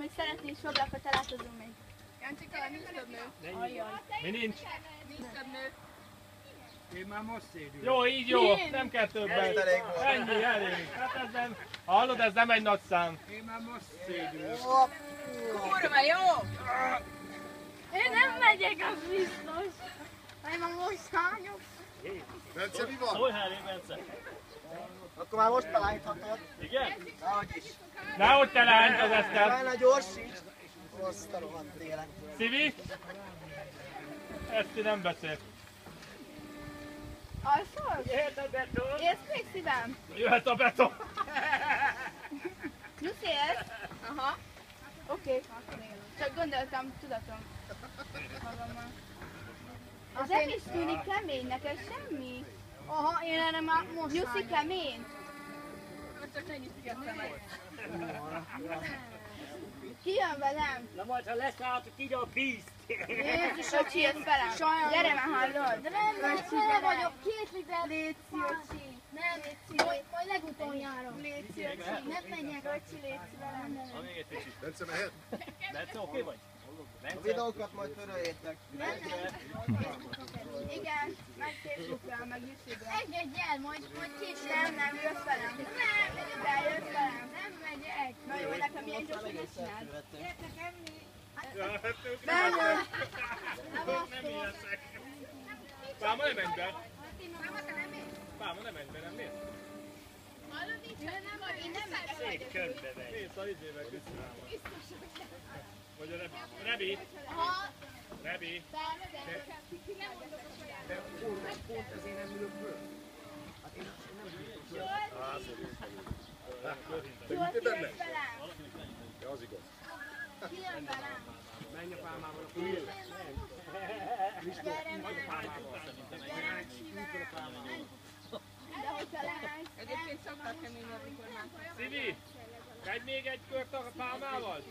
hogy szeretnél soblakot találkozunk meg. Jancsika, nincs több nő. Ajjaj. Mi nincs? Nincs több nő. Én már most szédülök. Jó, így jó, nem kell többet. Ennyi, elég. Hát ez nem, hallod, ez nem egy nagy szám. Én már most szédülök. Kurva jó! Én nem megyek, az biztos. Hanem a most hányok. Bence, mi van? Szólj Harry, Bence. Akkor már most találhatod. Igen? Ahogy is. Nehogy te leányt az Eszter. Benne gyorsíts. Rossz a rohadt télen. Szivi? Eszti nem beszél. Alszol? Jöhet a beton. Élsz még szívem? Jöhet a beton. Nyusz élsz? Aha. Oké. Csak gondoltam, tudatom. Magammal. Az nem is tűnik kemény, neked semmi? Aha, én erre már most Nyuszi kemény? Csak ne nyisd ki a szemed. Ki jön velem? Na majd, ha leszálltok így a bízt. Jézus, öcsi, jössz velem. Gyere már, hallod? De nem, vele vagyok, 2 liter. Légy szíves. Nem, légy szíves. Majd legutoljára. Légy szíves. Nem megyek, öcsi, légy velem. Bence, mehet? Bence, oké vagy? A videókat majd töröljétek. Igen, meg Facebookra, meg YouTube-ra. Engedj el, majd később. Nem, jössz velem. Nem, de jössz velem. Nem megyek. Na jó, nekem ilyen gyorsan ne csináld. Gyertek enni. Nem jön. Nem így leszek. Pálma nem menj be. Pálma nem menj be, nem mész? Én nem megyek. Szép körbe megy. Mész a izével küszönálva. Vagy a Rebi. Aha. Rebi. De pont ezért nem ülök föl. Te ültél benne? Jössz velem. Ja, az igaz. Ki jön velem? Menj a pálmával, akkor ülj. Gyere velem. Gyere, szívem. De hogyha leállsz, Egyébként szoktak keményebb, mikor már. Szivi, megy még egy kört a pálmával?